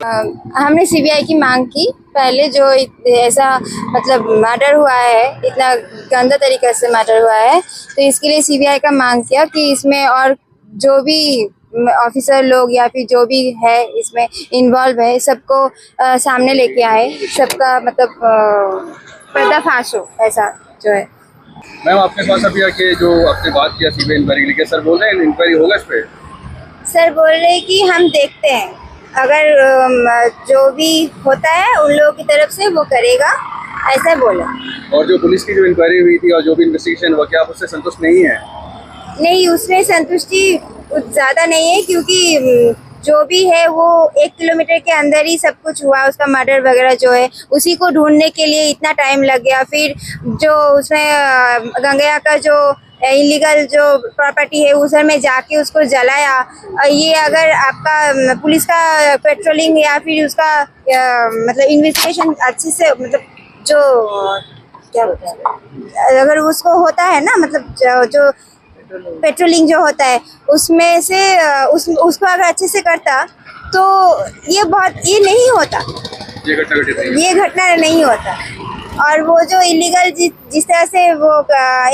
हमने सीबीआई की मांग की। पहले जो ऐसा मतलब मर्डर हुआ है, इतना गंदा तरीके से मर्डर हुआ है, तो इसके लिए सीबीआई का मांग किया कि इसमें और जो भी ऑफिसर लोग या फिर जो भी है इसमें इन्वॉल्व है, सबको सामने लेके आए, सबका मतलब पर्दाफाश हो, ऐसा जो है। मैम आपके पास अभी आके जो आपने बात किया सीबीआई इंक्वायरी के लिए, सर बोल रहे हैं इंक्वायरी होगा इस पे? सर बोल रहे हैं कि हम देखते हैं, अगर जो भी होता है उन लोगों की तरफ से वो करेगा, ऐसा बोला। और जो पुलिस की जो इंक्वायरी हुई थी और जो भी इन्वेस्टिगेशन हुआ, क्या आप उससे संतुष्ट नहीं है? नहीं, उसमें संतुष्टि ज़्यादा नहीं है, क्योंकि जो भी है वो 1 किलोमीटर के अंदर ही सब कुछ हुआ, उसका मर्डर वगैरह जो है उसी को ढूंढने के लिए इतना टाइम लग गया। फिर जो उसमें गंगैया का जो इलीगल जो प्रॉपर्टी है उस में जाके उसको जलाया। ये अगर आपका पुलिस का पेट्रोलिंग या फिर उसका मतलब इन्वेस्टिगेशन अच्छे से मतलब जो क्या बोलते हैं, अगर उसको होता है ना, मतलब जो पेट्रोलिंग जो होता है उसमें से उसको अगर अच्छे से करता तो ये नहीं होता, ये घटना नहीं होता। और वो जो इलीगल जिस तरह से वो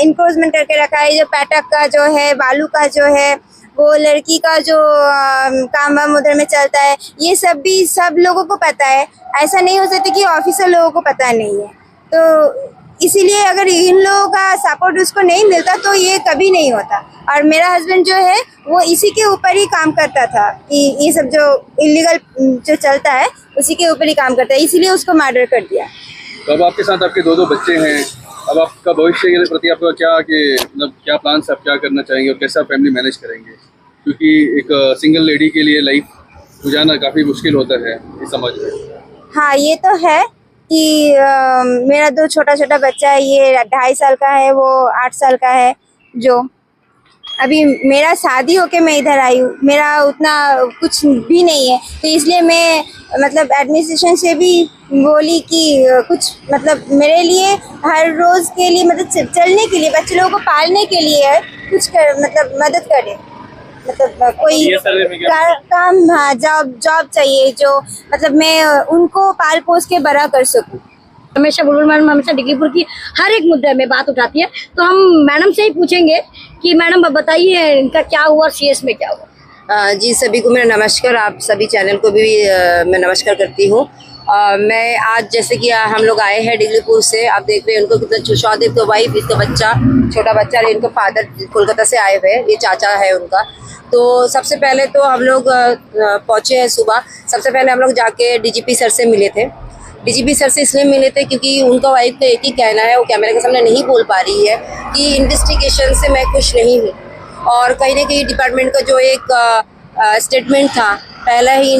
इनक्रोचमेंट करके रखा है, जो पैटक का जो है, बालू का जो है, वो लड़की का जो काम वाम उधर में चलता है, ये सब भी सब लोगों को पता है। ऐसा नहीं हो सकता कि ऑफिसर लोगों को पता नहीं है। तो इसीलिए अगर इन लोगों का सपोर्ट उसको नहीं मिलता तो ये कभी नहीं होता। और मेरा हस्बैंड जो है वो इसी के ऊपर ही काम करता था कि ये सब जो इलीगल जो चलता है उसी के ऊपर ही काम करता है, इसीलिए उसको मर्डर कर दिया। तो अब आपके साथ आपके दो बच्चे हैं, अब आपका भविष्य के प्रति आपका क्या प्लान है, आप क्या करना चाहेंगे और कैसा फैमिली मैनेज करेंगे? क्योंकि एक सिंगल लेडी के लिए लाइफ गुजारना काफ़ी मुश्किल होता है इस समाज में। हाँ, ये तो है कि मेरा 2 छोटा बच्चा है, ये 2.5 साल का है, वो 8 साल का है। जो अभी मेरा शादी होके मैं इधर आई हूँ, मेरा उतना कुछ भी नहीं है, तो इसलिए मैं मतलब एडमिनिस्ट्रेशन से भी बोली कि कुछ मतलब मेरे लिए हर रोज़ के लिए मतलब चलने के लिए, बच्चे लोगों को पालने के लिए कुछ मतलब मदद करे, मतलब कोई काम, हाँ, जॉब चाहिए जो मतलब मैं उनको पाल पोस के बड़ा कर सकूं। हमेशा बुलबुल मैडम हमेशा डिग्रीपुर की हर एक मुद्दे में बात उठाती है, तो हम मैडम से ही पूछेंगे कि मैडम बताइए इनका क्या हुआ, सीएस में क्या हुआ। जी, सभी को मेरा नमस्कार। आप सभी चैनल को भी मैं नमस्कार करती हूँ। मैं आज जैसे कि हम लोग आए हैं डिग्रीपुर से, आप देख रहे हैं उनको कितना शौदेव का वाइफ, इसका बच्चा, छोटा बच्चा, इनका फादर कोलकाता से आए हुए, ये चाचा है उनका। तो सबसे पहले तो हम लोग पहुँचे हैं सुबह। सबसे पहले हम लोग जाके डीजीपी सर से मिले थे। डीजीपी सर से इसलिए मिले थे क्योंकि उनका वाइफ का एक ही कहना है, वो कैमरे के सामने नहीं बोल पा रही है कि इन्वेस्टिगेशन से मैं खुश नहीं हूँ। और कहीं ना कहीं डिपार्टमेंट का जो एक स्टेटमेंट था पहला ही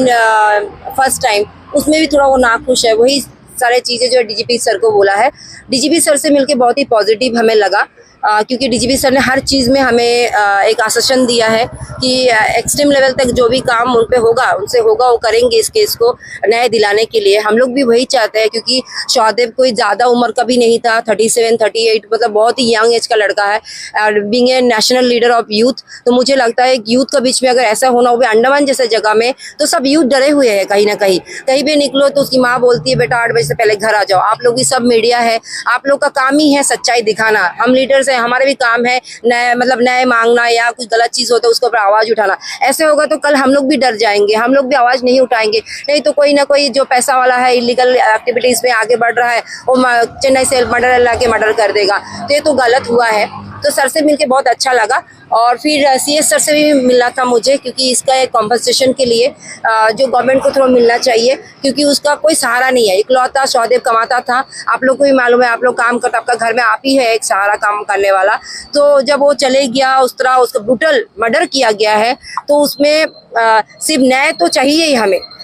फर्स्ट टाइम, उसमें भी थोड़ा वो नाखुश है। वही सारे चीज़ें जो डीजीपी सर को बोला है, डीजीपी सर से मिलके बहुत ही पॉजिटिव हमें लगा, क्योंकि डीजीपी सर ने हर चीज़ में हमें एक आश्वासन दिया है कि एक्सट्रीम लेवल तक जो भी काम उन पे होगा, उनसे होगा, वो करेंगे इस केस को न्याय दिलाने के लिए। हम लोग भी वही चाहते हैं, क्योंकि शौदेव कोई ज़्यादा उम्र का भी नहीं था, 37, 38, मतलब बहुत ही यंग एज का लड़का है। और being a national leader of youth, तो मुझे लगता है यूथ के बीच में अगर ऐसा होना, वो भी अंडमान जैसे जगह में, तो सब यूथ डरे हुए हैं कहीं ना कहीं। कहीं भी निकलो तो उसकी माँ बोलती है बेटा 8 बजे से पहले घर आ जाओ। आप लोग भी सब मीडिया है, आप लोग का काम ही है सच्चाई दिखाना। हम लीडर्स हैं, हमारे भी काम है न्याय मांगना, या कुछ गलत चीज़ होता है उसके ऊपर आवाज़ उठाना। ऐसे होगा तो कल हम लोग भी डर जाएंगे, हम लोग भी आवाज़ नहीं उठाएंगे। नहीं तो कोई ना कोई जो पैसा वाला है, इलीगल एक्टिविटीज़ में आगे बढ़ रहा है, वो चेन्नई से मर्डर ला के मर्डर कर देगा। तो ये तो गलत हुआ है। तो सर से मिलके बहुत अच्छा लगा। और फिर सीएस सर से भी मिलना था मुझे, क्योंकि इसका एक कॉम्पनसेशन के लिए जो गवर्नमेंट को थोड़ा मिलना चाहिए, क्योंकि उसका कोई सहारा नहीं है। इकलौता शौदेव कमाता था, आप लोग को भी मालूम है, आप लोग काम करते, आपका घर में आप ही है एक सहारा काम करने वाला। तो जब वो चले गया, उस तरह उसका ब्रूटल मर्डर किया गया है, तो उसमें सिर्फ न्याय तो चाहिए ही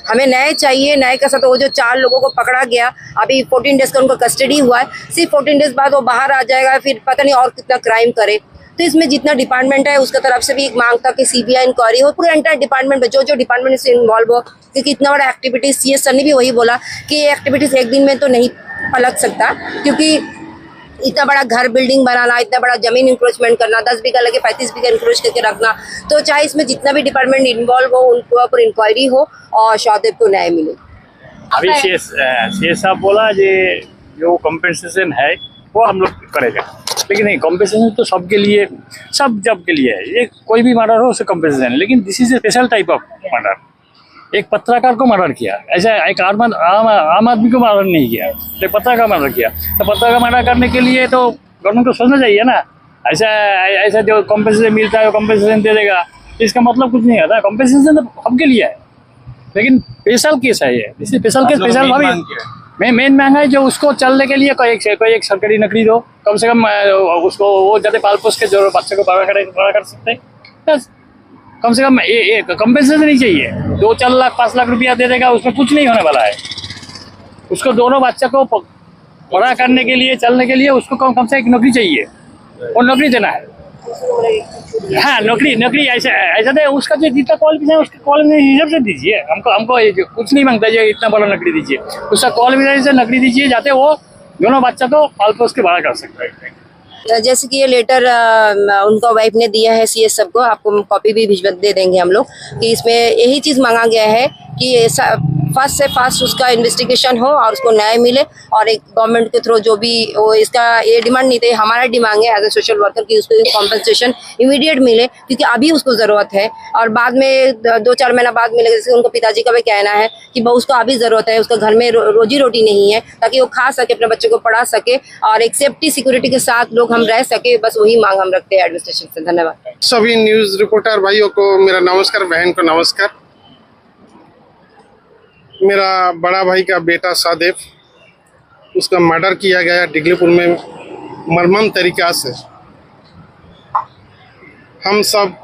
हमें न्याय चाहिए। न्याय का साथ वो जो 4 लोगों को पकड़ा गया, अभी 14 डेज का उनका कस्टडी हुआ है, सिर्फ 14 डेज बाद वो बाहर आ जाएगा, फिर पता नहीं और कितना क्राइम करे। तो इसमें जितना डिपार्टमेंट है उसका तरफ से भी एक मांग था कि सीबीआई इंक्वायरी हो, पूरे एंटायर डिपार्टमेंट में जो डिपार्टमेंट से इन्वॉल्व हो, क्योंकि इतना बड़ा एक्टिविटीज़ सीएस सर ने भी वही बोला कि ये एक्टिविटीज़ एक दिन में तो नहीं पलट सकता, क्योंकि इतना बड़ा घर बिल्डिंग बनाना, इतना बड़ा जमीन इंक्रोचमेंट करना, 10 बीघा लगे 35 बीघा इंक्रोच करके रखना। तो चाहे इसमें जितना भी डिपार्टमेंट इन्वॉल्व हो उनको ऊपर इंक्वायरी हो और शौदेव को न्याय मिले। अभी शेष साहब बोला ये जो कॉम्पेंसेशन है वो हम लोग करेगा, लेकिन नहीं, कॉम्पेंसेशन तो सबके लिए, सब जब के लिए है। ये कोई भी मर्डर हो उसे कॉम्पेंसेशन, लेकिन this is a special type of murder. एक पत्रकार को मर्डर किया, ऐसा एक आम आदमी को मर्डर नहीं किया, एक पत्रकार मर्डर किया। तो पत्रकार मर्डर करने के लिए तो गवर्नमेंट को सोचना चाहिए ना। ऐसा जो कॉम्पेंसेशन मिलता है वो कॉम्पेंसेशन दे देगा, इसका मतलब कुछ नहीं होता। कॉम्पेंसेशन तो सबके लिए है, लेकिन स्पेशल केस है ये। इसे स्पेशल केस स्पेशल भाभी मेन मांग है जो उसको चलने के लिए कोई एक सरकारी नौकरी दो, कम से कम उसको वो जाते पाल पोस के जो बच्चे को बड़ा कर सकते हैं, बस कम से कम कंपेंसेशन नहीं चाहिए। 2-4 लाख 5 लाख रुपया दे देगा, उसमें कुछ नहीं होने वाला है। उसको दोनों बच्चे को बड़ा करने के लिए, चलने के लिए उसको कम से एक नौकरी चाहिए, और नौकरी देना है। हाँ, नौकरी ऐसा दे, उसका जो जितना क्वालिफिकेशन है उसके क्वालिफिकेशन हिसाब से दीजिए। हमको कुछ नहीं मांगता है इतना बड़ा नौकरी दीजिए, उसका क्वालिफिकेशन से नौकरी दीजिए जाते वो दोनों बच्चा को पाल पोस के बड़ा कर सकता है। जैसे कि ये लेटर उनका वाइफ ने दिया है सीएस सबको, आपको कॉपी भी भिजवा दे देंगे हम लोग, कि इसमें यही चीज़ मांगा गया है कि फास्ट से फास्ट उसका इन्वेस्टिगेशन हो और उसको न्याय मिले, और एक गवर्नमेंट के थ्रू जो भी वो, इसका ये डिमांड नहीं थे, हमारा डिमांड है एज ए सोशल वर्कर कि उसको कॉम्पनसेशन इमीडिएट मिले, क्योंकि अभी उसको ज़रूरत है और बाद में 2-4 महीना बाद मिलेगा। जैसे उनका पिताजी का भी कहना है कि उसको अभी ज़रूरत है, उसका घर में रोजी रोटी नहीं है, ताकि वो खा सके, अपने बच्चों को पढ़ा सके और एक सेफ्टी सिक्योरिटी के साथ लोग हम रह सके। बस वही मांग हम रखते हैं एडमिनिस्ट्रेशन से। धन्यवाद। सभी न्यूज़ रिपोर्टर भाइयों को मेरा नमस्कार, बहन को नमस्कार। मेरा बड़ा भाई का बेटा सौदेव, उसका मर्डर किया गया डिगलीपुर में मर्मम तरीका से। हम सब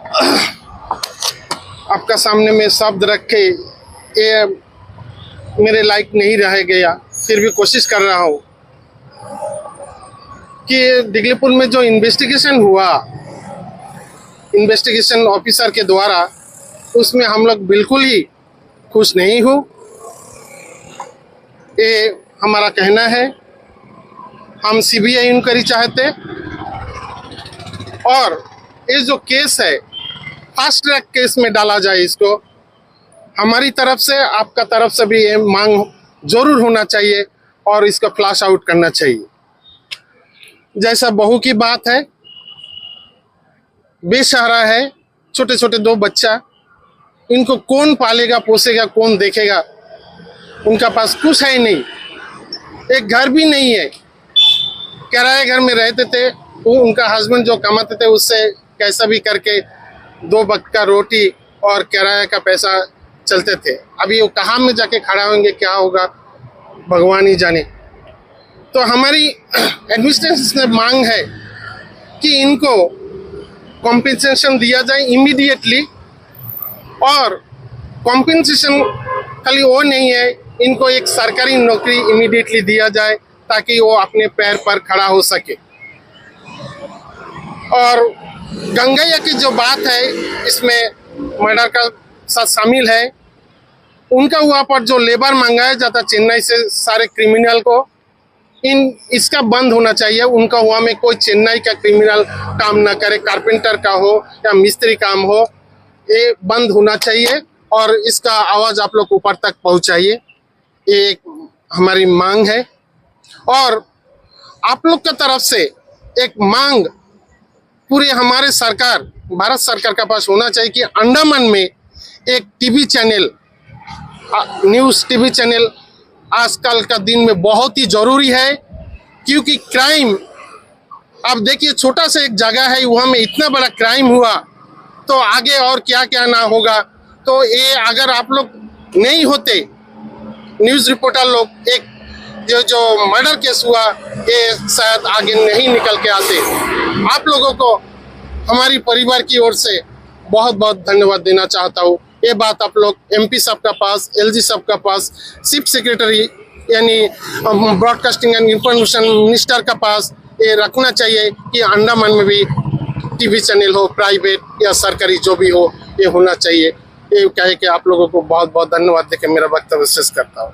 आपका सामने में शब्द रख के ये मेरे लायक नहीं रह गया, फिर भी कोशिश कर रहा हूँ कि डिगलीपुर में जो इन्वेस्टिगेशन हुआ इन्वेस्टिगेशन ऑफिसर के द्वारा, उसमें हम लोग बिल्कुल ही खुश नहीं हो। ये हमारा कहना है, हम सीबीआई इंक्वायरी चाहते, और ये जो केस है फास्ट ट्रैक केस में डाला जाए। इसको हमारी तरफ से, आपका तरफ से भी ये मांग जरूर होना चाहिए और इसको फ्लैश आउट करना चाहिए। जैसा बहू की बात है, बेसहारा है, छोटे छोटे 2 बच्चा, इनको कौन पालेगा पोसेगा, कौन देखेगा? उनका पास कुछ है नहीं, एक घर भी नहीं है, किराए घर में रहते थे। वो उनका हस्बैंड जो कमाते थे उससे कैसा भी करके 2 वक्त का रोटी और किराए का पैसा चलते थे। अभी वो कहाँ में जाके खड़ा होंगे, क्या होगा भगवान ही जाने। तो हमारी एडमिनिस्ट्रेशन से मांग है कि इनको कॉम्पेंसेशन दिया जाए इमीडिएटली, और कॉम्पेंसेशन खाली वो नहीं है, इनको एक सरकारी नौकरी इमीडिएटली दिया जाए ताकि वो अपने पैर पर खड़ा हो सके। और गंगैया की जो बात है, इसमें मर्डर का साथ शामिल है। उनका वहाँ पर जो लेबर मंगाया जाता चेन्नई से सारे क्रिमिनल को, इसका बंद होना चाहिए। उनका वहाँ में कोई चेन्नई का क्रिमिनल काम ना करे, कारपेंटर का हो या मिस्त्री काम हो, ये बंद होना चाहिए और इसका आवाज़ आप लोग ऊपर तक पहुँचाइए। ये एक हमारी मांग है। और आप लोग की तरफ से एक मांग पूरे हमारे सरकार, भारत सरकार के पास होना चाहिए कि अंडमान में एक TV channel, news TV channel आजकल का दिन में बहुत ही ज़रूरी है, क्योंकि क्राइम, आप देखिए छोटा सा एक जगह है, वहाँ में इतना बड़ा क्राइम हुआ तो आगे और क्या क्या ना होगा। तो ये अगर आप लोग नहीं होते, न्यूज़ रिपोर्टर लोग, एक जो मर्डर केस हुआ, ये शायद आगे नहीं निकल के आते। आप लोगों को हमारी परिवार की ओर से बहुत बहुत धन्यवाद देना चाहता हूँ। ये बात आप लोग एमपी साहब का पास, एलजी साहब का पास, चीफ सेक्रेटरी यानी ब्रॉडकास्टिंग एंड इंफॉर्मेशन मिनिस्टर का पास ये रखना चाहिए कि अंडमान में भी टीवी चैनल हो, प्राइवेट या सरकारी जो भी हो, ये होना चाहिए। ये कहे कि आप लोगों को बहुत बहुत धन्यवाद देकर मेरा वक्तव्य शेष करता हूँ।